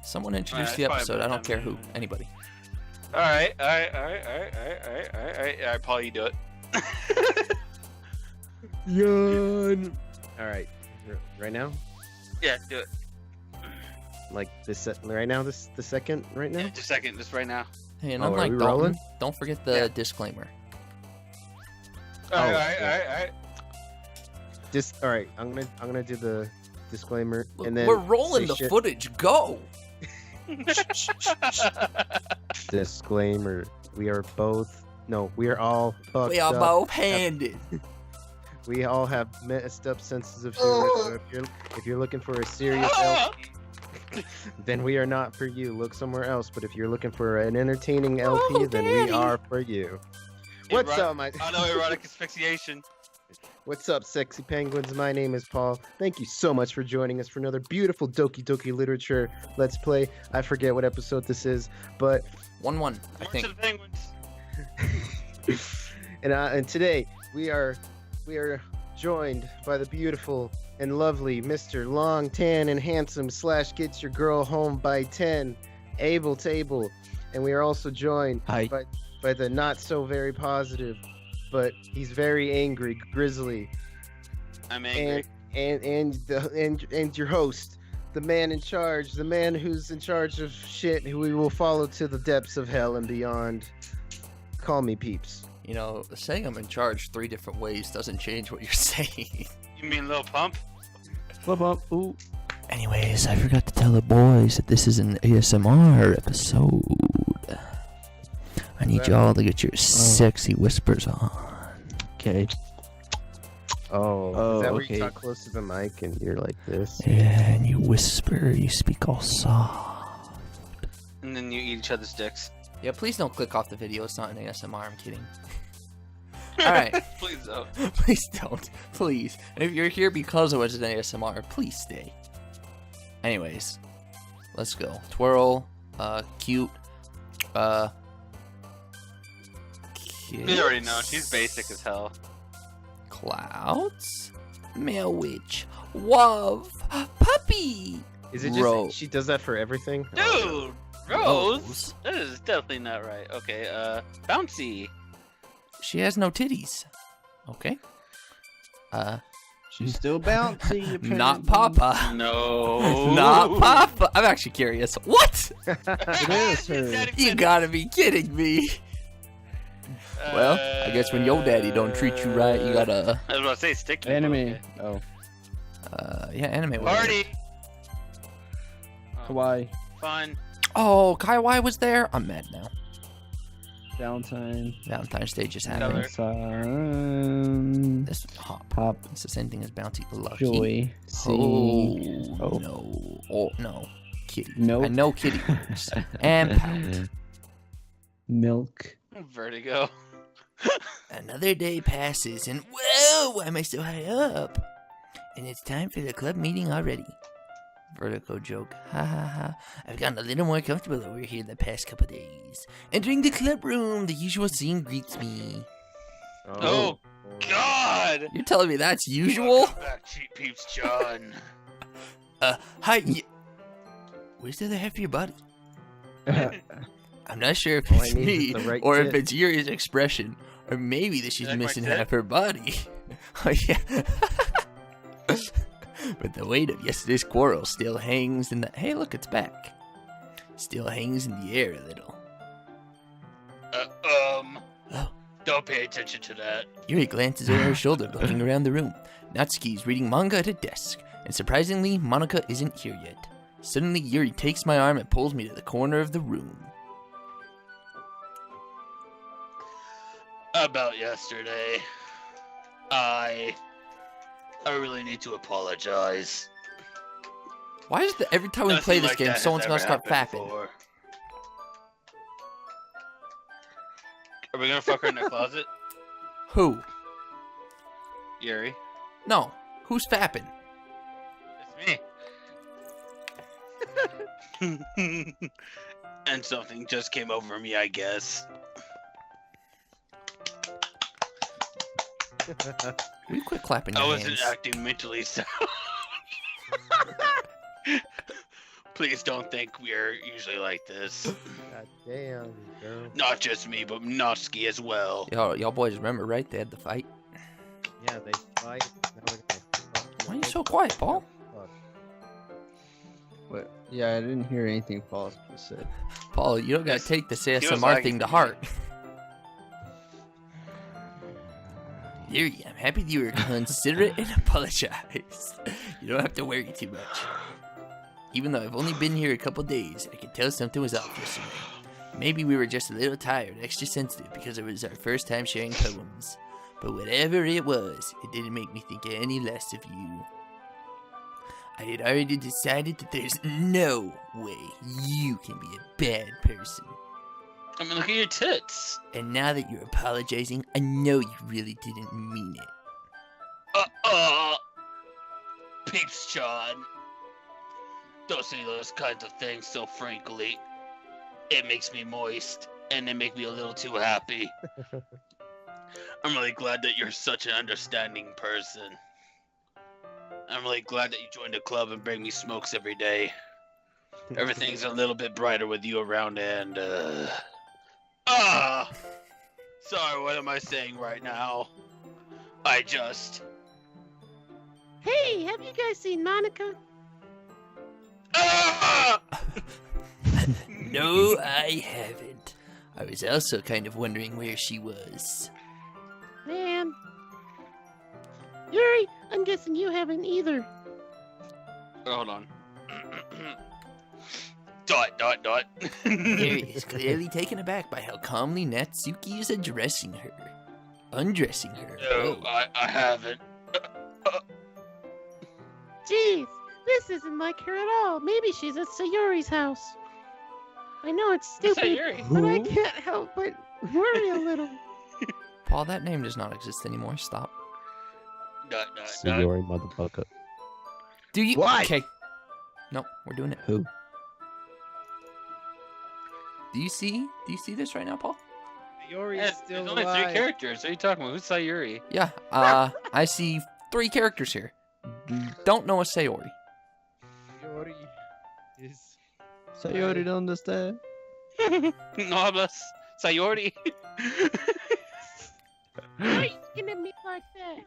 Someone introduce the episode. I don't care who. Anybody. All right, Paul, you do it. Yawn. All right, right now. Yeah, do it. Like this right now. The second right now. Yeah, just a second, just right now. Hey, and Oh, are unlike we Dalton, rolling? don't forget the disclaimer. All Oh, right. All right. I'm gonna do the disclaimer, Look, and then we're rolling say the shit. footage. Go. Disclaimer: we are all fucked We are up. both handed. We all have messed up senses of humor. So if you're looking for a serious LP, then we are not for you. Look somewhere else. But if you're looking for an entertaining LP, then we are for you. What's up, my? I know erotic asphyxiation. What's up, sexy penguins? My name is Paul. Thank you so much for joining us for another beautiful Doki Doki literature Let's Play. I forget what episode this is, but 1-1, I think. To the penguins. and today we are joined by the beautiful and lovely Mr. Long Tan and Handsome / Get Your Girl Home by 10, Abel Table, and we are also joined Hi. by the not so very positive, but he's very angry, Grizzly. I'm angry. And your host, the man in charge, the man who's in charge of shit, who we will follow to the depths of hell and beyond. Call me Peeps. You know, saying I'm in charge 3 different ways doesn't change what you're saying. You mean Lil Pump? Flip up. Ooh. Anyways, I forgot to tell the boys that this is an ASMR episode. I need y'all to get your sexy whispers on. Okay. Oh, is that where okay. you talk close to the mic and you're like this? Yeah, and you whisper, you speak all soft. And then you eat each other's dicks. Yeah, please don't click off the video. It's not an ASMR. I'm kidding. Alright. Please don't. Please don't. Please. And if you're here because it was an ASMR, please stay. Anyways. Let's go. Twirl. Cute. You already know. She's basic as hell. Clouds. Male witch. Woof. Puppy. Is it just Rose. she does that for everything? Dude! Rose? Rose. That is definitely not right. Okay, Bouncy. She has no titties. Okay. She's still bouncy. Apparently. Not Papa. No. Not Papa. I'm actually curious. What? It is her. You gotta be kidding me. Well, I guess when your daddy don't treat you right, you gotta. I was about to say sticky. Anime. Okay. Oh. Yeah, anime. Party. Kawaii. Fun. Oh, Kaiwai was there. I'm mad now. Valentine. Valentine's Day just happened. Sun. This hop. Pop. It's the same thing as Bounty. Lucky. Joy. Oh, C. Oh. no. Oh no. Kitty. Nope. I know Kitty. And Pout. Milk. Vertigo. Another day passes, and whoa, why am I so high up? And it's time for the club meeting already. Vertigo joke. Ha ha ha. I've gotten a little more comfortable over here the past couple days. Entering the club room, the usual scene greets me. Oh, God! You're telling me that's usual? Welcome back, cheap peeps, John. Hi. Where's the other half of your body? I'm not sure if All I it's need is me, the right or if tit. it's Yuri's expression, or maybe that she's Like my missing tit? half her body. Oh, yeah. But the weight of yesterday's quarrel still hangs in the... Hey, look, it's back. Still hangs in the air a little. Oh. Don't pay attention to that. Yuri glances over her shoulder, looking around the room. Natsuki's reading manga at a desk, and surprisingly, Monica isn't here yet. Suddenly, Yuri takes my arm and pulls me to the corner of the room. About yesterday, I really need to apologize. Why is it every time we play this game, someone's gonna start fapping? Are we gonna fuck her in the closet? Who? Yuri. No. Who's fapping? It's me. And something just came over me, I guess. Will you quit clapping your I hands? wasn't acting mentally sound. Please don't think we're usually like this. God damn, girl. Not just me, but Notsky as well. Y'all boys remember, right? They had the fight. Yeah, they fight. Now they're gonna fuck Why are you so quiet, Paul? Fuck. What? Yeah, I didn't hear anything Paul just said. Paul, you don't gotta Yes. take this was ASMR lagging thing to for me. heart. Yuri, I'm happy that you were considerate and apologized. You don't have to worry too much. Even though I've only been here a couple days, I could tell something was off yesterday. Maybe we were just a little tired, extra sensitive, because it was our first time sharing poems. But whatever it was, it didn't make me think any less of you. I had already decided that there's no way you can be a bad person. I mean, look at your tits. And now that you're apologizing, I know you really didn't mean it. Peeps, John. Don't say those kinds of things so frankly. It makes me moist, and it makes me a little too happy. I'm really glad that you're such an understanding person. I'm really glad that you joined the club and bring me smokes every day. Everything's a little bit brighter with you around, and sorry, what am I saying right now? Hey, have you guys seen Monica? No, I haven't. I was also kind of wondering where she was. Man. Yuri, I'm guessing you haven't either. Hold on. Dot. Yuri is clearly taken aback by how calmly Natsuki is undressing her. No, I haven't. Jeez, this isn't like her at all. Maybe she's at Sayori's house. I know it's stupid, Sayori. but I can't help but worry a little. Paul, that name does not exist anymore. Stop. Dot. Senor motherfucker. Do you? Why? Okay. No, we're doing it. Who? Do you see this right now, Paul? Yori's Yeah, still there's only alive. 3 characters. What are you talking about? Who's Sayuri? Yeah. I see 3 characters here. Don't know a Sayori. Yori is. Sayori don't understand. No hablas Sayori. Why are you looking at me like that?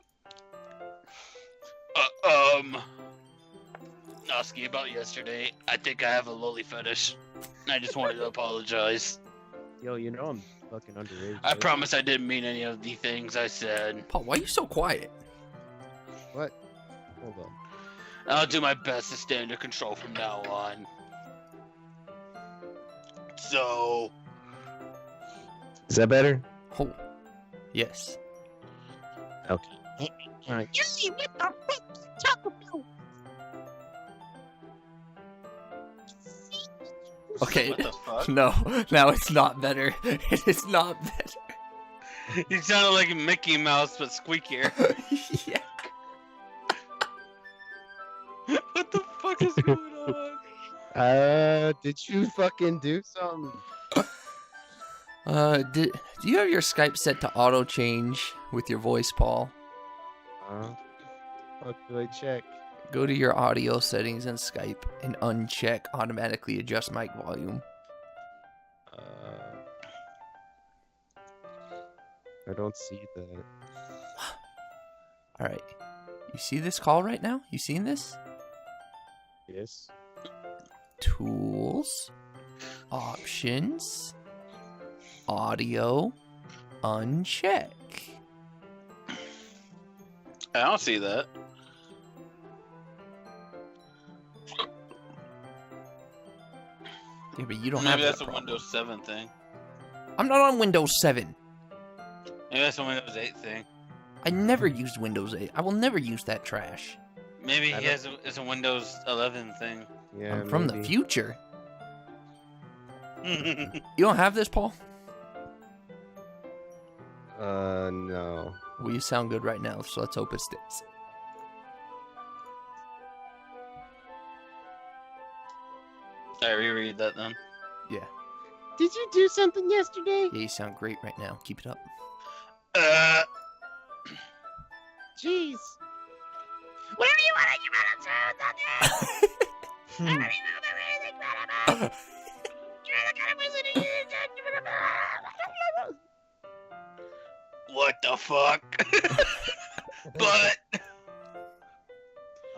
Noski, about yesterday, I think I have a loli fetish. I just wanted to apologize. Yo, you know I'm fucking underage. I right? promise I didn't mean any of the things I said. Paul, why are you so quiet? What? Hold on. I'll do my best to stay under control from now on. So, Is that better? Oh, yes. Okay. Alright. Yuri, what the fuck you talking about? Okay. what the fuck? No, now it's not better. It is not better. You sounded like Mickey Mouse, but squeakier. Yeah. What the fuck is going on? Did you fucking do something? Do you have your Skype set to auto change with your voice, Paul? Fuck do I check? Go to your audio settings in Skype and uncheck automatically adjust mic volume. I don't see that. Alright. You see this call right now? You seen this? Yes. Tools. Options. Audio. Uncheck. I don't see that. Yeah, but you don't Maybe have that's that a problem. Windows 7 thing. I'm not on Windows 7. Maybe that's a Windows 8 thing. I never used Windows 8. I will never use that trash. Maybe I he has it's a Windows 11 thing. Yeah. I'm from the maybe. future. You don't have this, Paul? No. Well, you sound good right now, so let's hope it sticks. I reread that then. Yeah. Did you do something yesterday? Yeah, you sound great right now. Keep it up. Jeez. Whatever you want, you better do. I don't even know the reason. What the fuck? But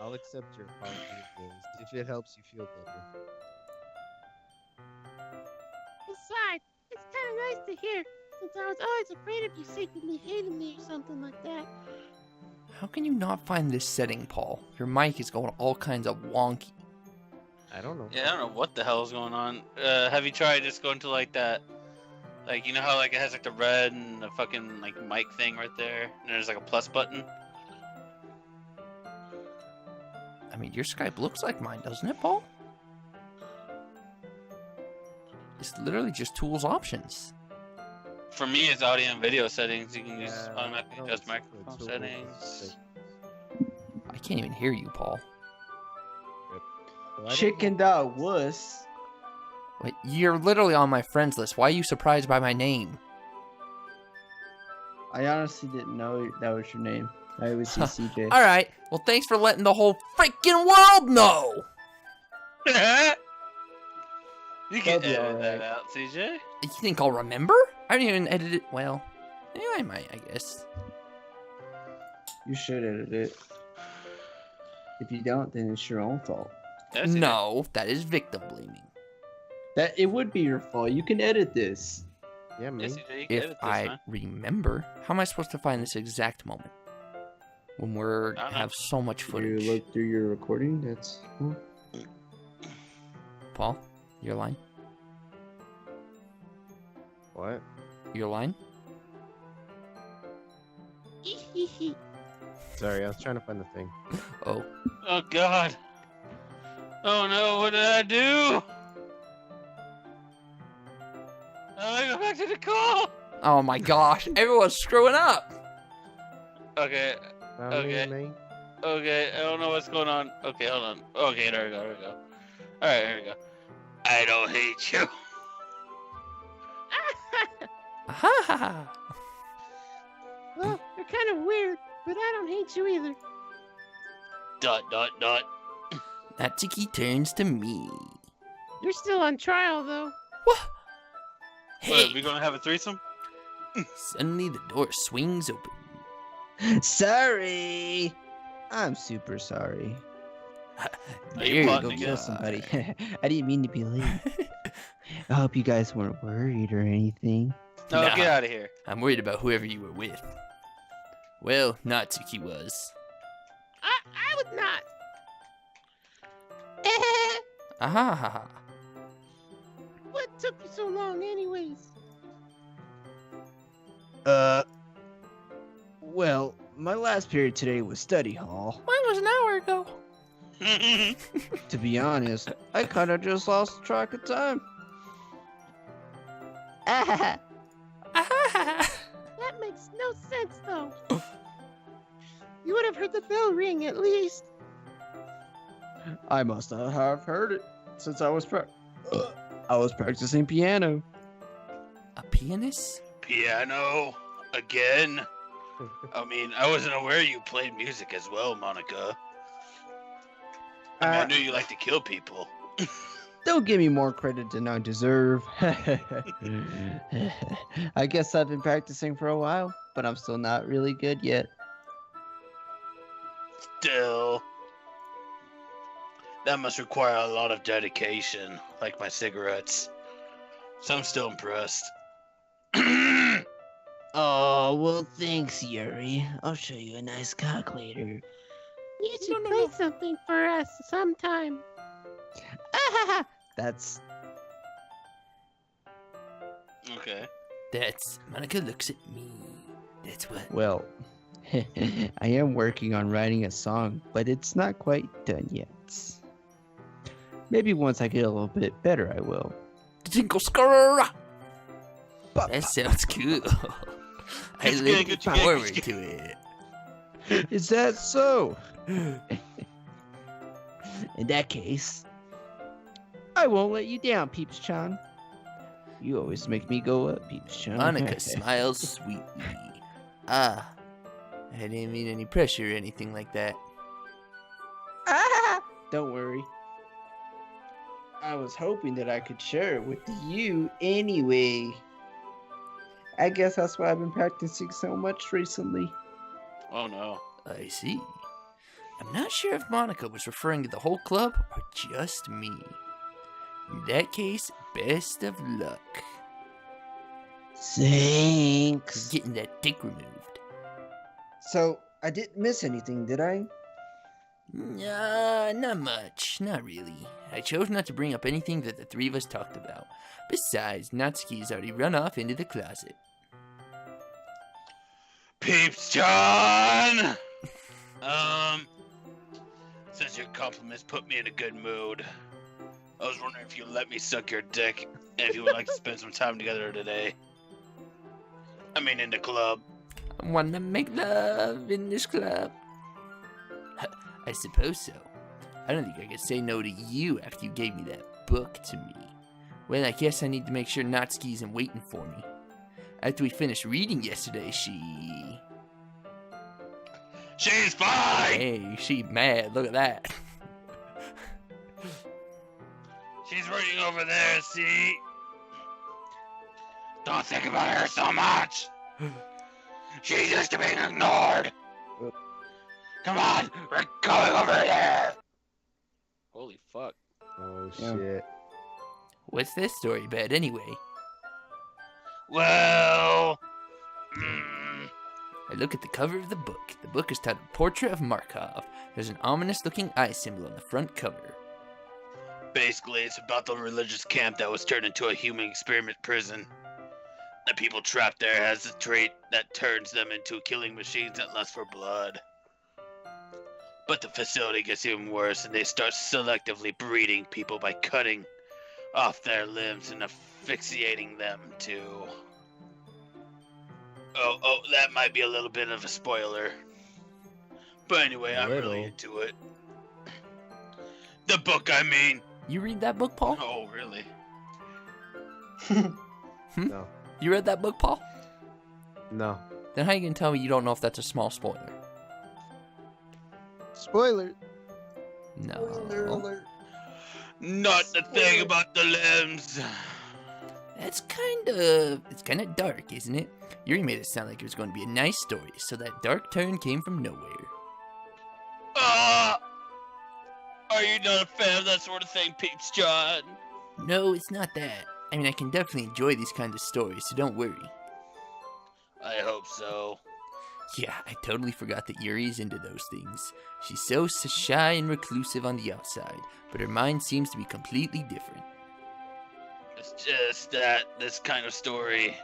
I'll accept your apology if it helps you feel better. Besides, it's kind of nice to hear, since I was always afraid of you secretly hating me or something like that. How can you not find this setting, Paul? Your mic is going all kinds of wonky. I don't know. yeah, I don't know what the hell is going on. Have you tried just going to like that? Like, you know how like it has like the red and the fucking like mic thing right there, and there's like a plus button. I mean, your Skype looks like mine, doesn't it, Paul? It's literally just tools options. For me, it's audio and video settings. You can use Yeah, automatically I don't adjust see the microphone tools. settings. I can't even hear you, Paul. Well, I don't Chicken know. dog wuss. Wait, you're literally on my friends list. Why are you surprised by my name? I honestly didn't know that was your name. I always see CJ. All right. Well, thanks for letting the whole freaking world know. You can That'll be edit alright. that out, CJ. You think I'll remember? I didn't even edit it. Well, yeah, I might, I guess. You should edit it. If you don't, then it's your own fault. Yeah, CJ. No, that is victim blaming. That it would be your fault. You can edit this. Yeah, Yeah, me. CJ, you can If edit this, I man. remember, how am I supposed to find this exact moment? When we're I don't know. have so much You footage. look through your recording. That's Paul, your line. What? Your line. Sorry, I was trying to find the thing. Oh, Oh God. Oh no, what did I do? I go back to the call. oh my gosh! Everyone's screwing up. Okay, Found Okay. me, mate. okay, I don't know what's going on. Okay, hold on. Okay, there we go, there we go. Alright, here we go. I don't hate you. Ha ha ha! Well, you're kind of weird, but I don't hate you either. Dot, dot, dot. Natsuki turns to me. You're still on trial, though. What? What, Hey! we gonna have a threesome? Suddenly the door swings open. sorry. I'm super sorry. Are There you you plotting go. to Kill kill somebody. I didn't mean to be late. I hope you guys weren't worried or anything. No, Nah. get out of here. I'm worried about whoever you were with. Well, Natsuki was. I was not. Ah ha ha ha. What took you so long, anyways? Well, my last period today was study hall. Mine was an hour ago. To be honest, I kind of just lost track of time. Ah ha ha. That makes no sense, though. You would have heard the bell ring at least. I must not have heard it since I was practicing piano. A pianist? Piano again. I mean, I wasn't aware you played music as well, Monica. I mean, I knew you like to kill people. Don't give me more credit than I deserve. I guess I've been practicing for a while, but I'm still not really good yet. Still, that must require a lot of dedication, like my cigarettes. So I'm still impressed. Oh, well, thanks, Yuri. I'll show you a nice cock later. You should play something for us sometime. That's Okay. That's Monica looks at me. That's what. well. I am working on writing a song, but it's not quite done yet. Maybe once I get a little bit better, I will. Tinkle skurr. That sounds cool. I It's look good, forward good. to it. Is that so? In that case, I won't let you down, Peeps-chan. You always make me go up, Peeps-chan. Monica smiles sweetly. Ah, I didn't mean any pressure or anything like that. Don't worry. I was hoping that I could share it with you anyway. I guess that's why I've been practicing so much recently. Oh no. I see. I'm not sure if Monica was referring to the whole club or just me. In that case, best of luck. Thanks. Getting that dick removed. So, I didn't miss anything, did I? Nah, not much. Not really. I chose not to bring up anything that the three of us talked about. Besides, Natsuki's already run off into the closet. Peeps, John! Since your compliments put me in a good mood, I was wondering if you'd let me suck your dick, and if you would like to spend some time together today. I mean, in the club. I wanna make love in this club. I suppose so. I don't think I could say no to you after you gave me that book to me. Well, I guess I need to make sure Natsuki isn't waiting for me. After we finished reading yesterday, She's fine! Hey, she mad. Look at that. She's reading over there, see? Don't think about her so much! She's used to being ignored! Come on, we're going over there! Holy fuck. Oh Yeah. shit. What's this story about anyway? Well... I look at the cover of the book. The book is titled Portrait of Markov. There's an ominous-looking eye symbol on the front cover. Basically, it's about the religious camp that was turned into a human experiment prison. The people trapped there has a trait that turns them into killing machines that lust for blood. But the facility gets even worse, and they start selectively breeding people by cutting off their limbs and asphyxiating them to... Oh, that might be a little bit of a spoiler. But anyway, I'm really into it. The book, I mean. You read that book, Paul? Oh, really? No. You read that book, Paul? No. Then how you gonna tell me you don't know if that's a small spoiler? Spoiler. No. Not the thing about the limbs. It's kind of dark, isn't it? Yuri made it sound like it was going to be a nice story, so that dark turn came from nowhere. Are you not a fan of that sort of thing, Peeps, John? No, it's not that. I mean, I can definitely enjoy these kinds of stories, so don't worry. I hope so. Yeah, I totally forgot that Yuri's into those things. She's so shy and reclusive on the outside, but her mind seems to be completely different. It's just that this kind of story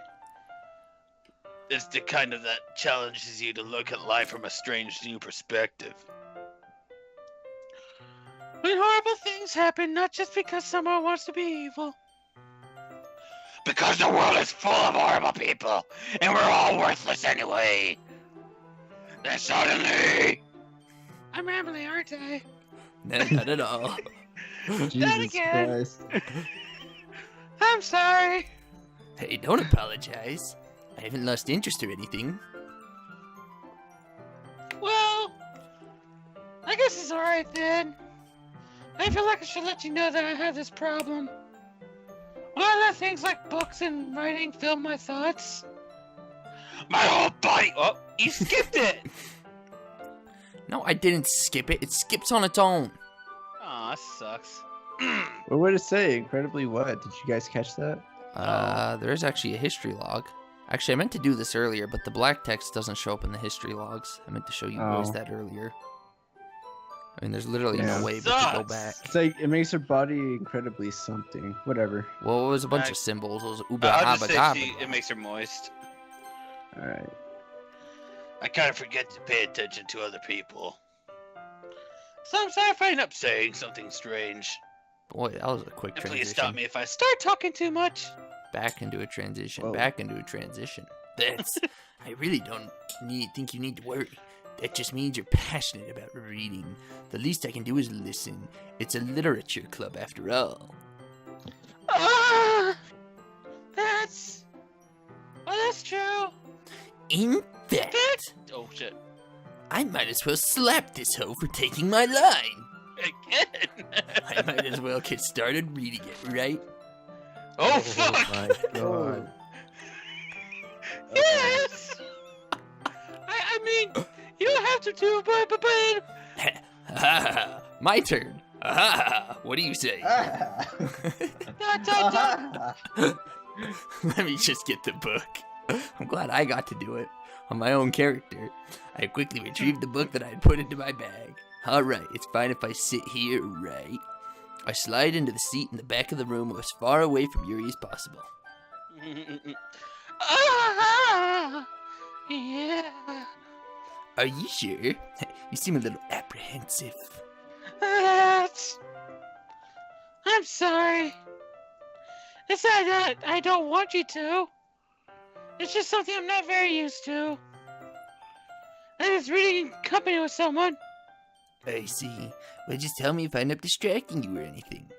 is the kind of that challenges you to look at life from a strange new perspective. When horrible things happen, not just because someone wants to be evil. Because the world is full of horrible people, and we're all worthless anyway. Then suddenly... I'm rambling, aren't I? No, not at all. Jesus again. Christ. I'm sorry. Hey, don't apologize. I haven't lost interest or anything. Well, I guess it's alright then. I feel like I should let you know that I have this problem. When I let things like books and writing fill my thoughts. My whole body... Oh, you skipped it! No, I didn't skip it. It skips on its own. Aw, that sucks. What would it say? Incredibly what? Did you guys catch that? There's actually a history log. Actually, I meant to do this earlier, but the black text doesn't show up in the history logs. I meant to show you guys that earlier. I mean, there's literally no way but to go back. It's like, it makes her body incredibly something. Whatever. Well, it was a bunch of symbols. It was I'll just say uba it makes her moist. Alright. I kind of forget to pay attention to other people. Sometimes I find up saying something strange. Boy, that was a quick And transition. please stop me if I start talking too much. Back into a transition. Whoa. Back into a transition. That's... I really don't think you need to worry. That just means you're passionate about reading. The least I can do is listen. It's a literature club after all. That's true. In fact, Oh shit. I might as well slap this hoe for taking my line. Again. I might as well get started reading it, right? Oh, fuck! my god. Yes! I mean, you don't have to do, but... My turn. What do you say? Let me just get the book. I'm glad I got to do it on my own character. I quickly retrieved the book that I had put into my bag. Alright, it's fine if I sit here, right? I slide into the seat in the back of the room as far away from Yuri as possible. Yeah. Are you sure? You seem a little apprehensive. I'm sorry. It's not that I don't want you to. It's just something I'm not very used to. I was reading in company with someone. I see. Well, just tell me if I end up distracting you or anything.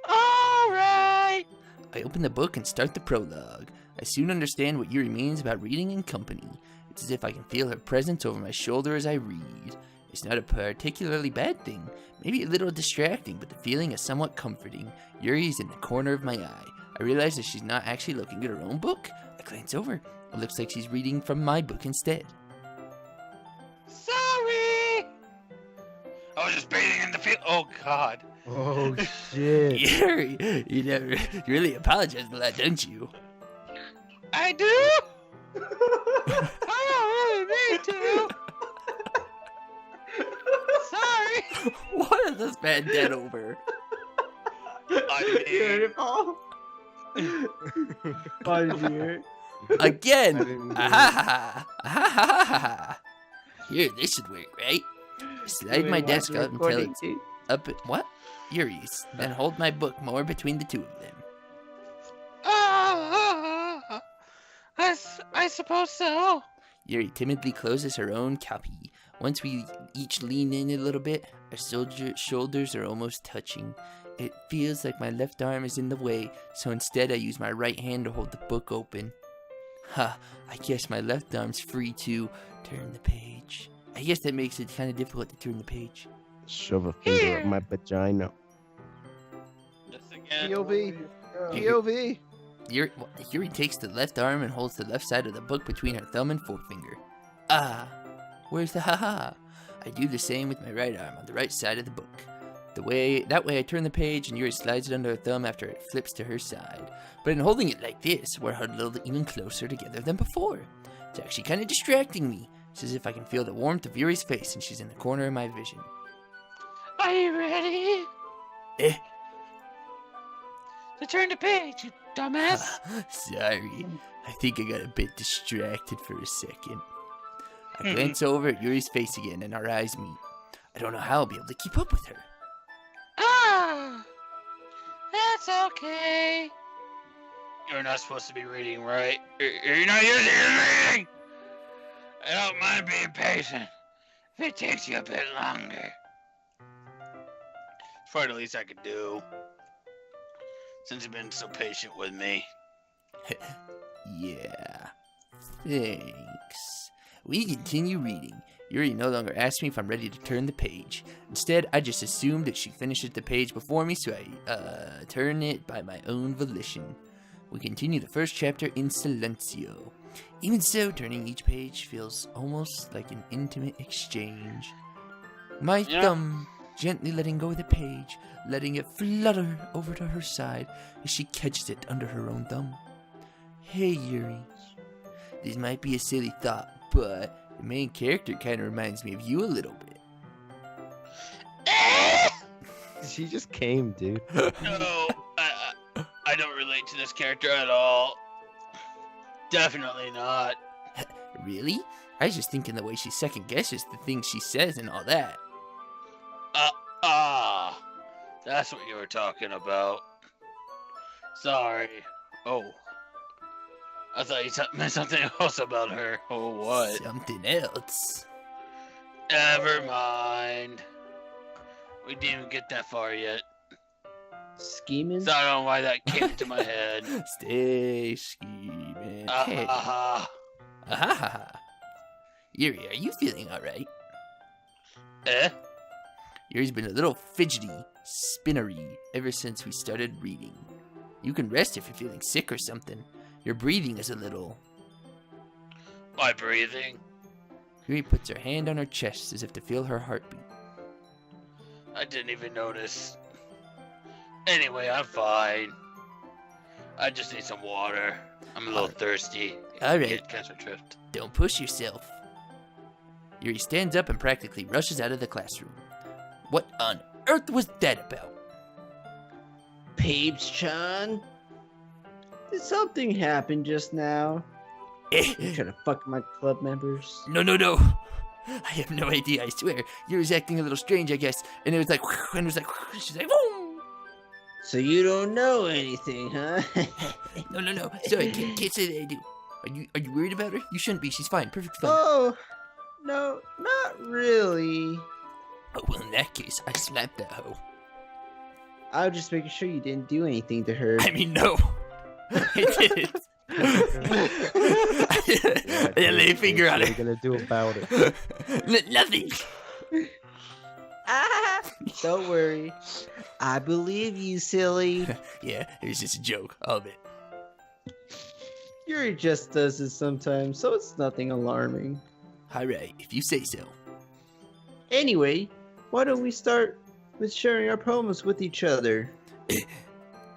Alright. I open the book and start the prologue. I soon understand what Yuri means about reading in company. It's as if I can feel her presence over my shoulder as I read. It's not a particularly bad thing, maybe a little distracting, but the feeling is somewhat comforting. Yuri is in the corner of my eye. I realize that she's not actually looking at her own book. I glance over. It looks like she's reading from my book instead. Sorry. I was just bathing in the field. Oh, God. Oh shit. Yuri, you really apologize for that, don't you? I do. I don't really need to. Sorry. What is this man dead over? I mean, Why did you hear? Again! I didn't hear Ah-ha-ha-ha! Here, this should work, right? Slide my desk up until it's up at what? Yuri's. Then hold my book more between the two of them. I suppose so. Yuri timidly closes her own copy. Once we each lean in a little bit, our shoulders are almost touching. It feels like my left arm is in the way, so instead I use my right hand to hold the book open. I guess my left arm's free to turn the page. I guess that makes it kind of difficult to turn the page. Shove a finger up my vagina. this again. POV. POV. Yuri takes the left arm and holds the left side of the book between her thumb and forefinger. Where's the ha-ha? I do the same with my right arm on the right side of the book. That way I turn the page and Yuri slides it under her thumb after it flips to her side. But in holding it like this, we're huddled even closer together than before. It's actually kind of distracting me. It's as if I can feel the warmth of Yuri's face and she's in the corner of my vision. Are you ready? To turn the page, you dumbass. Sorry, I think I got a bit distracted for a second. I glance over at Yuri's face again and our eyes meet. I don't know how I'll be able to keep up with her. That's okay. You're not supposed to be reading, right? You're not using your reading! I don't mind being patient if it takes you a bit longer. It's probably the least I could do, since you've been so patient with me. Yeah. Thanks. We continue reading. Yuri no longer asks me if I'm ready to turn the page. Instead, I just assume that she finishes the page before me, so I turn it by my own volition. We continue the first chapter in silencio. Even so, turning each page feels almost like an intimate exchange. My thumb gently letting go of the page, letting it flutter over to her side as she catches it under her own thumb. Hey, Yuri. This might be a silly thought, but the main character kind of reminds me of you a little bit. She just came, dude. No, I don't relate to this character at all. Definitely not. Really? I was just thinking the way she second guesses the things she says and all that. That's what you were talking about. Sorry. Oh. I thought you meant something else about her. Oh, what? Something else. Never mind. We didn't even get that far yet. Scheming? So I don't know why that came into my head. Stay scheming. Hey. Yuri, are you feeling alright? Eh? Yuri's been a little fidgety, spinnery ever since we started reading. You can rest if you're feeling sick or something. Your breathing is a little... My breathing? Yuri puts her hand on her chest as if to feel her heartbeat. I didn't even notice. Anyway, I'm fine. I just need some water. I'm a little thirsty. Alright. Catch my drift. Don't push yourself. Yuri stands up and practically rushes out of the classroom. What on earth was that about? PeePz-chan? Did something happen just now? You trying to fuck my club members? No. I have no idea, I swear. Yuri's acting a little strange, I guess. And it was like, and it was like, she's like, boom! So you don't know anything, huh? No. Sorry, can't say that I do. Are you worried about her? You shouldn't be. She's fine. Perfectly fine. Oh, no, not really. Oh, well, in that case, I slapped that hoe. I was just making sure you didn't do anything to her. I mean, no. I didn't. I didn't lay a finger on What are it. you gonna do about it? Nothing. Don't worry. I believe you, silly. Yeah, it was just a joke. All of it. Yuri just does this sometimes, so it's nothing alarming. Alright, if you say so. Anyway, why don't we start with sharing our poems with each other?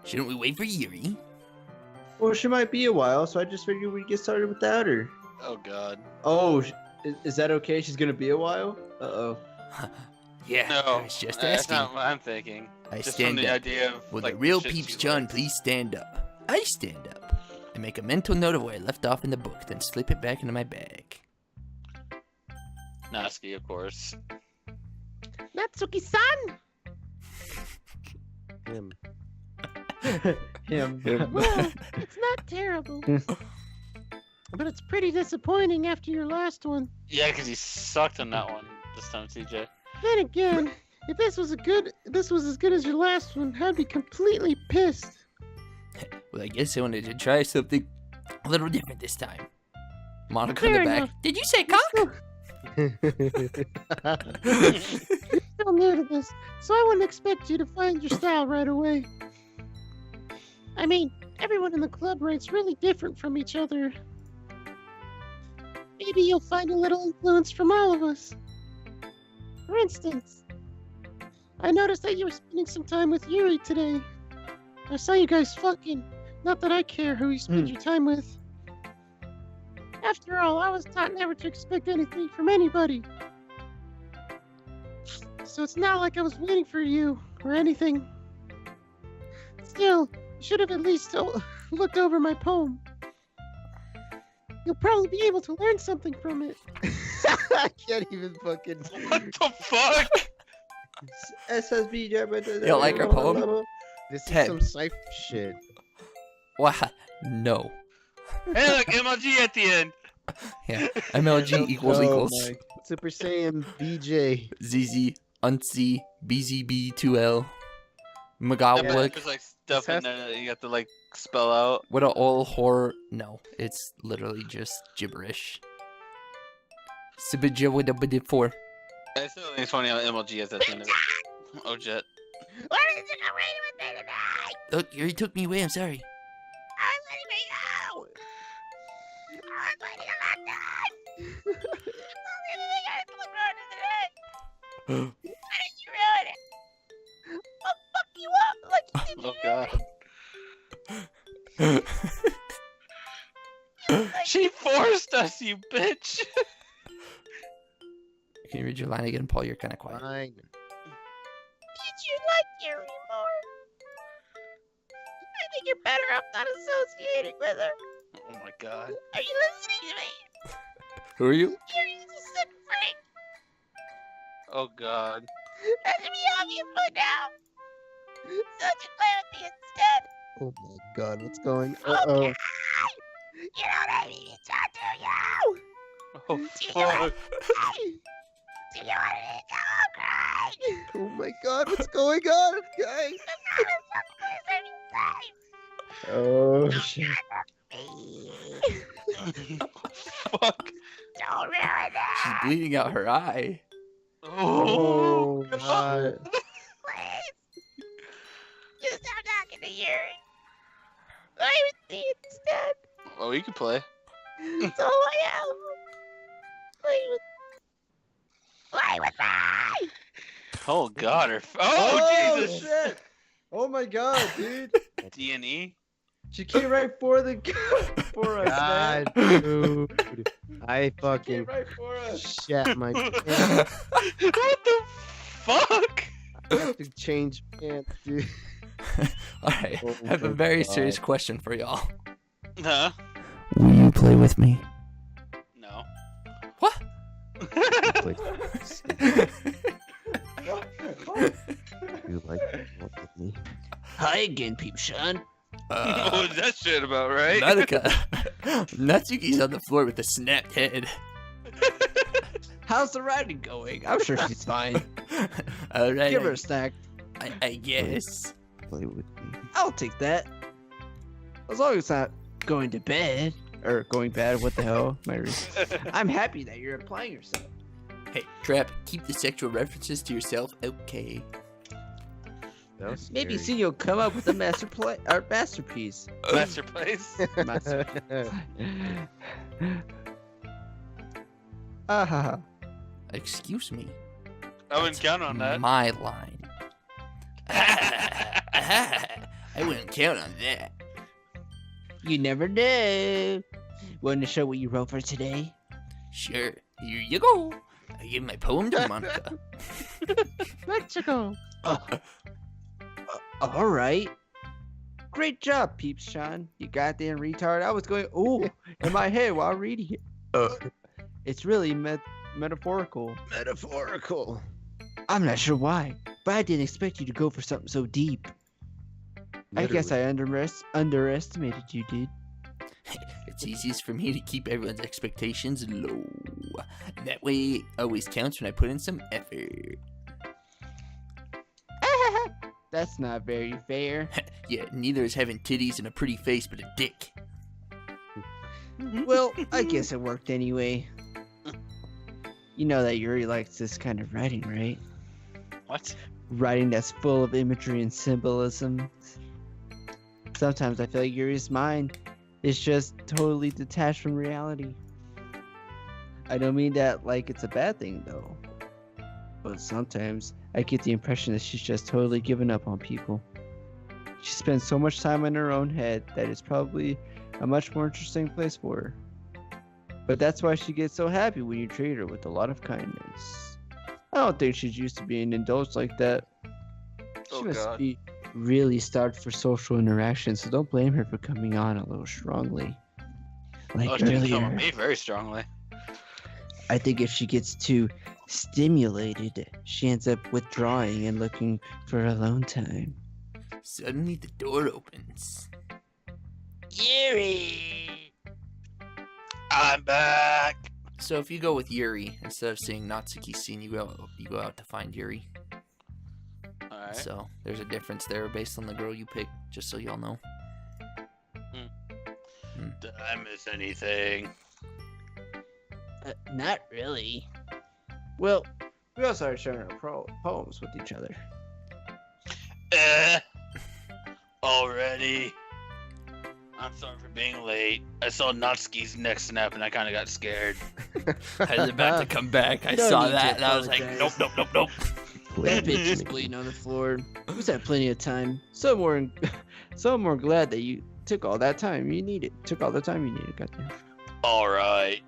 Shouldn't we wait for Yuri? Well, she might be a while, so I just figured we'd get started without her. Oh god. Oh, is that okay? She's gonna be a while? Uh-oh. Yeah, No, I was just that's asking. not what I'm thinking. I Just stand from the up. idea of Will like the real shit she PeePz-chan likes. please stand up? I stand up. I make a mental note of where I left off in the book, then slip it back into my bag. Natsuki, of course. Natsuki-san! Him. Him. Well, it's not terrible. But it's pretty disappointing after your last one. Yeah, because he sucked on that one this time, CJ. Then again, if this was as good as your last one, I'd be completely pissed. Well, I guess I wanted to try something a little different this time. Monica in Fair the back. enough. Did you say cock? You're still new to this, so I wouldn't expect you to find your style right away. I mean, everyone in the club rate's really different from each other. Maybe you'll find a little influence from all of us. For instance, I noticed that you were spending some time with Yuri today. I saw you guys fucking. Not that I care who you spend your time with. After all, I was taught never to expect anything from anybody. So it's not like I was waiting for you or anything. Still, you should have at least looked over my poem. You'll probably be able to learn something from it. I can't even fucking. What the fuck? SSB. You don't like our poem? This is Ted. some cipher shit. Why? No. Hey, look, MLG at the end. Yeah. MLG equals Oh equals. my- Super Saiyan BJ. ZZ, Unc, BZB2L, Yeah, Magawlik. there's like stuff This in there that you have to like spell out. What a all horror. No, it's literally just gibberish. Sibijawidabidip4. I still think it's funny how MLG has that thing. Oh, jet. Why did you come away with me tonight? Oh, you already took me away. I'm sorry. I'm letting me go. I'm waiting a long time. I'm leaving I look forward to today. Why did you ruin it? I'll fuck you up like you did Oh Yuri. god. She forced us, you bitch. Can you read your line again, Paul? You're kind of quiet. Fine. Did you like Yuri more? I think you're better off not associating with her. Oh my god. Are you listening to me? Who are you? Yuri's a sick freak. Oh god. That should be obvious by now. So you play with me instead. Oh my god, what's going Okay. on? You don't have any shot, do you? Oh Do you fuck. Do you want me to go cry? Oh my god, what's going on, guys? Oh shit. Fuck. Don't ruin She's it. bleeding out her eye. Oh. God. Please. Just stop talking to Yuri. I would see it instead. Oh, you can play. That's all I have. Play with me. Oh God! Oh, Jesus! shit! Oh my God, dude! D&E. She came right for us, God, dude. I fucking right for us. shat my pants. What the fuck? I have to change pants, dude. Alright, Oh I have a my very God. serious question for y'all. Huh? Will you play with me? No. What? You like to walk with me? Hi again, Peepshon. What was that shit about, right? Natica. Natsuki's on the floor with a snapped head. How's the riding going? I'm sure she's fine. Alright, Give her a snack. I guess. Play with me. I'll take that. As long as it's not going to bed. Or going bad, what the hell? I'm happy that you're applying yourself. Hey, Trap, keep the sexual references to yourself, okay? That was Maybe scary. soon you'll come up with a masterpiece. Master Place. Master. Ah, Excuse me. I wouldn't count on that. My line. I wouldn't count on that. you never know. Want to show what you wrote for today? Sure, here you go. I give my poem to Monica. Mexico. All right. Great job, Peeps, Sean. You goddamn retard. I was going, ooh, in my head while reading it. It's really metaphorical. Metaphorical. I'm not sure why, but I didn't expect you to go for something so deep. I guess I underestimated you, dude. It's easiest for me to keep everyone's expectations low. That way, it always counts when I put in some effort. That's not very fair. Yeah, neither is having titties and a pretty face, but a dick. Well, I guess it worked anyway. You know that Yuri likes this kind of writing, right? What? Writing that's full of imagery and symbolism. Sometimes I feel like Yuri's mind is just totally detached from reality. I don't mean that like it's a bad thing, though. But sometimes I get the impression that she's just totally given up on people. She spends so much time in her own head that it's probably a much more interesting place for her. But that's why she gets so happy when you treat her with a lot of kindness. I don't think she's used to being indulged like that. She Oh, must God. be really starved for social interaction, so don't blame her for coming on a little strongly. Like Oh, she didn't come earlier. on me very strongly. I think if she gets too stimulated, she ends up withdrawing and looking for alone time. Suddenly, the door opens. Yuri. I'm back. So if you go with Yuri instead of seeing Natsuki's scene, you go out to find Yuri. All right. So there's a difference there based on the girl you pick, just so y'all know. Did I miss anything? Not really. Well, we all started sharing our poems with each other. Already. I'm sorry for being late. I saw Natsuki's neck snap and I kind of got scared. I was about to come back. I Don't saw need to that and I was like, apologize. nope. That bitch is bleeding on the floor. Who's had plenty of time? So more glad that you took all that time you needed. Took all the time you needed, goddamn. All right.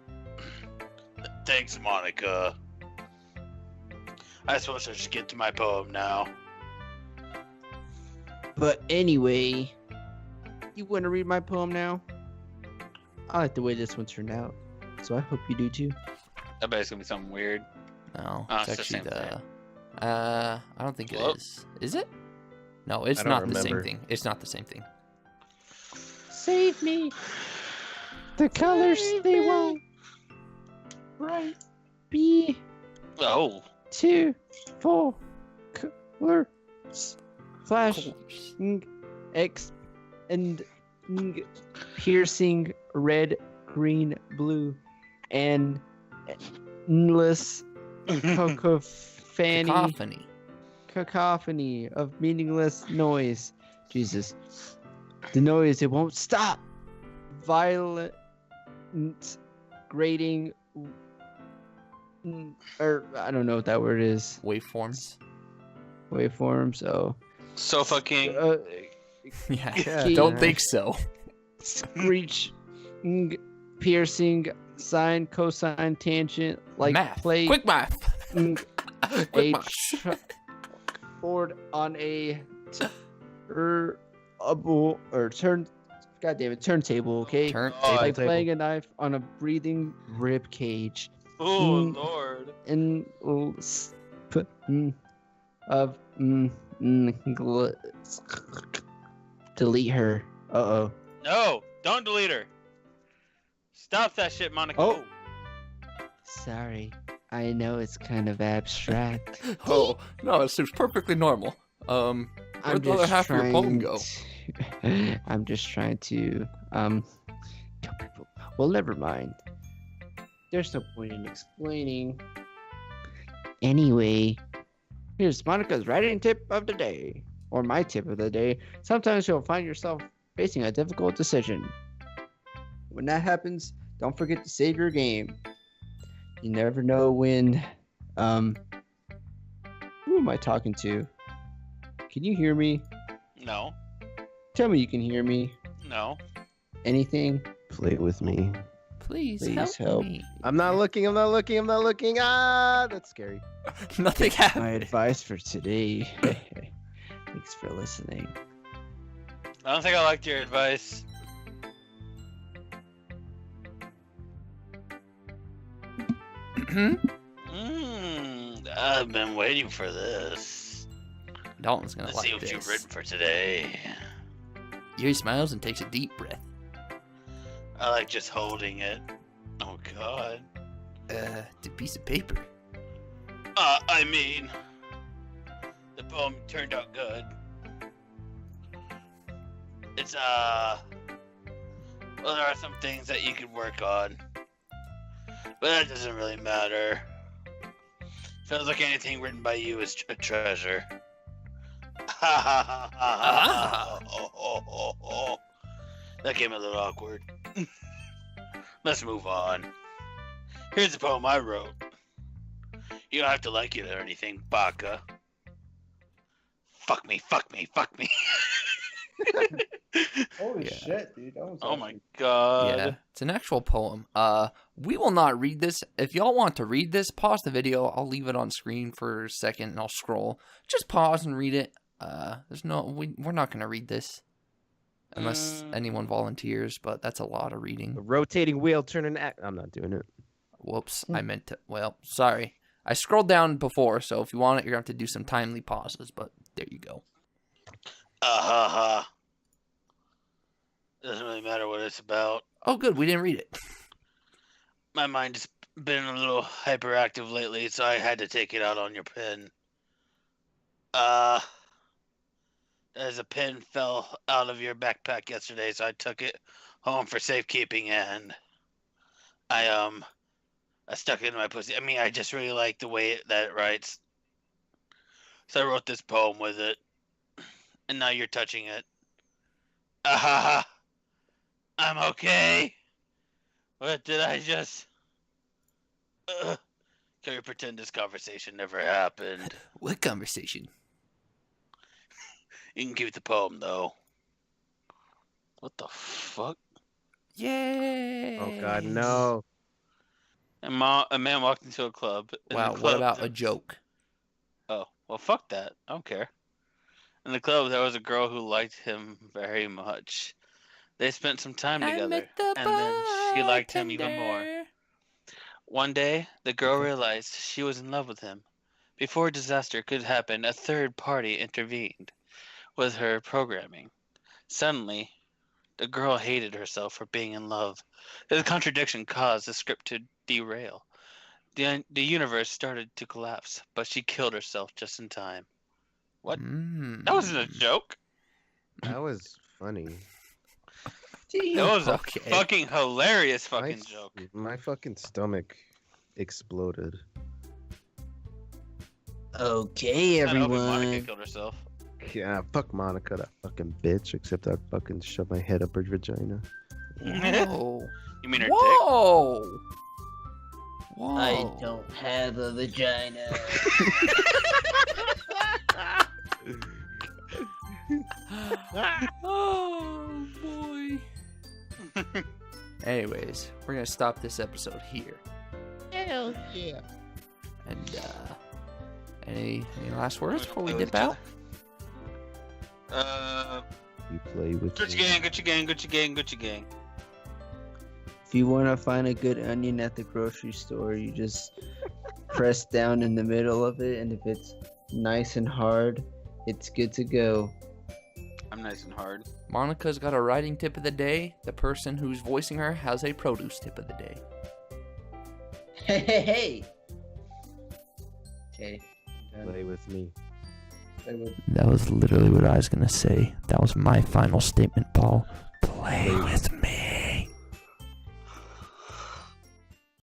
Thanks, Monica. I suppose I should get to my poem now. But anyway, you want to read my poem now? I like the way this one turned out, so I hope you do too. I bet it's gonna be something weird. No, Oh, it's it's the actually same the. thing. I don't think it Well- is. Is it? No, it's I don't not the same remember. thing. It's not the same thing. Save me. The colors they won't right be Oh, 2 4 colors flash X and piercing red, green, blue, and endless cacophony. Cacophony. cacophony of meaningless noise. Jesus. The noise, it won't stop. Violent, grating, or I don't know what that word is. Waveforms. Waveforms, oh. So fucking. Yeah. Yeah, Don't nice. think so. Screech, piercing, sine, cosine, tangent, like Math. play Quick math. Quick math. board on a turntable, okay? Turntable. Like table. playing a knife on a breathing rib cage. Oh Mm. lord. And delete her. Uh-oh. No, don't delete her. Stop that shit, Monica. Oh. Sorry. I know it's kind of abstract. Oh, no, it seems perfectly normal. Where'd the other half of your poem go? I'm just trying to tell people. Well, never mind. There's no point in explaining. Anyway, here's Monica's writing tip of the day, or my tip of the day. Sometimes you'll find yourself facing a difficult decision. When that happens, don't forget to save your game. You never know when. Who am I talking to? Can you hear me? No, Tell me you can hear me. no. Anything? Play with me. Please, Please help help. me. I'm not looking. I'm not looking. I'm not looking. Ah, that's scary. Nothing My happened. advice for today. Thanks for listening. I don't think I liked your advice. I've been waiting for this. Dalton's gonna Let's like see what this. you've written for today. Yuri smiles and takes a deep breath. I like just holding it. Oh god. It's a piece of paper. I mean, the poem turned out good. It's well, there are some things that you could work on, but that doesn't really matter. Feels like anything written by you is a treasure. Ha ha ha ha ha. That came a little awkward. Let's move on. Here's the poem I wrote. You don't have to like it or anything, Baka. Fuck me, fuck me, fuck me. Holy Yeah. shit, dude. That was Oh my god. Yeah, it's an actual poem. We will not read this. If y'all want to read this, pause the video. I'll leave it on screen for a second and I'll scroll. Just pause and read it. We're not gonna read this unless anyone volunteers, but that's a lot of reading. A rotating wheel turning. I'm not doing it. Whoops, I meant to. Well, sorry. I scrolled down before, so if you want it, you're gonna have to do some timely pauses. But there you go. Ha ha. Doesn't really matter what it's about. Oh, good. We didn't read it. My mind has been a little hyperactive lately, so I had to take it out on your pen. As a pen fell out of your backpack yesterday, so I took it home for safekeeping, and I stuck it in my pussy. I mean, I just really like the way that it writes. So I wrote this poem with it, and now you're touching it. Ah, I'm okay. What did I just... Can we pretend this conversation never happened? What conversation? You can keep the poem, though. What the fuck? Yay! Oh God, no. A man walked into a club. In Wow, the what club about there- a joke? Oh, well, fuck that. I don't care. In the club, there was a girl who liked him very much. They spent some time together, and then she liked him even more. One day, the girl realized she was in love with him. Before disaster could happen, a third party intervened with her programming. Suddenly, the girl hated herself for being in love. The contradiction caused the script to derail. The universe started to collapse, but she killed herself just in time. What? Mm. That wasn't a joke. That was funny. That was a Okay. fucking hilarious fucking My- joke. My fucking stomach exploded. Okay, I don't know if Monica everyone. killed herself. Yeah, fuck Monica, that fucking bitch. Except I fucking shove my head up her vagina. Whoa. You mean her dick? Whoa. Whoa. I don't have a vagina. Oh boy. Anyways, we're gonna stop this episode here. Hell yeah. And any last words before we Play with dip each out? You play with Gucci me. gang, Gucci gang, Gucci gang, Gucci gang. If you want to find a good onion at the grocery store, you just press down in the middle of it, and if it's nice and hard, it's good to go. I'm nice and hard. Monica's got a writing tip of the day. The person who's voicing her has a produce tip of the day. Hey, hey, hey! Okay. Play with me. That was literally what I was gonna say. That was my final statement, Paul. Play with me.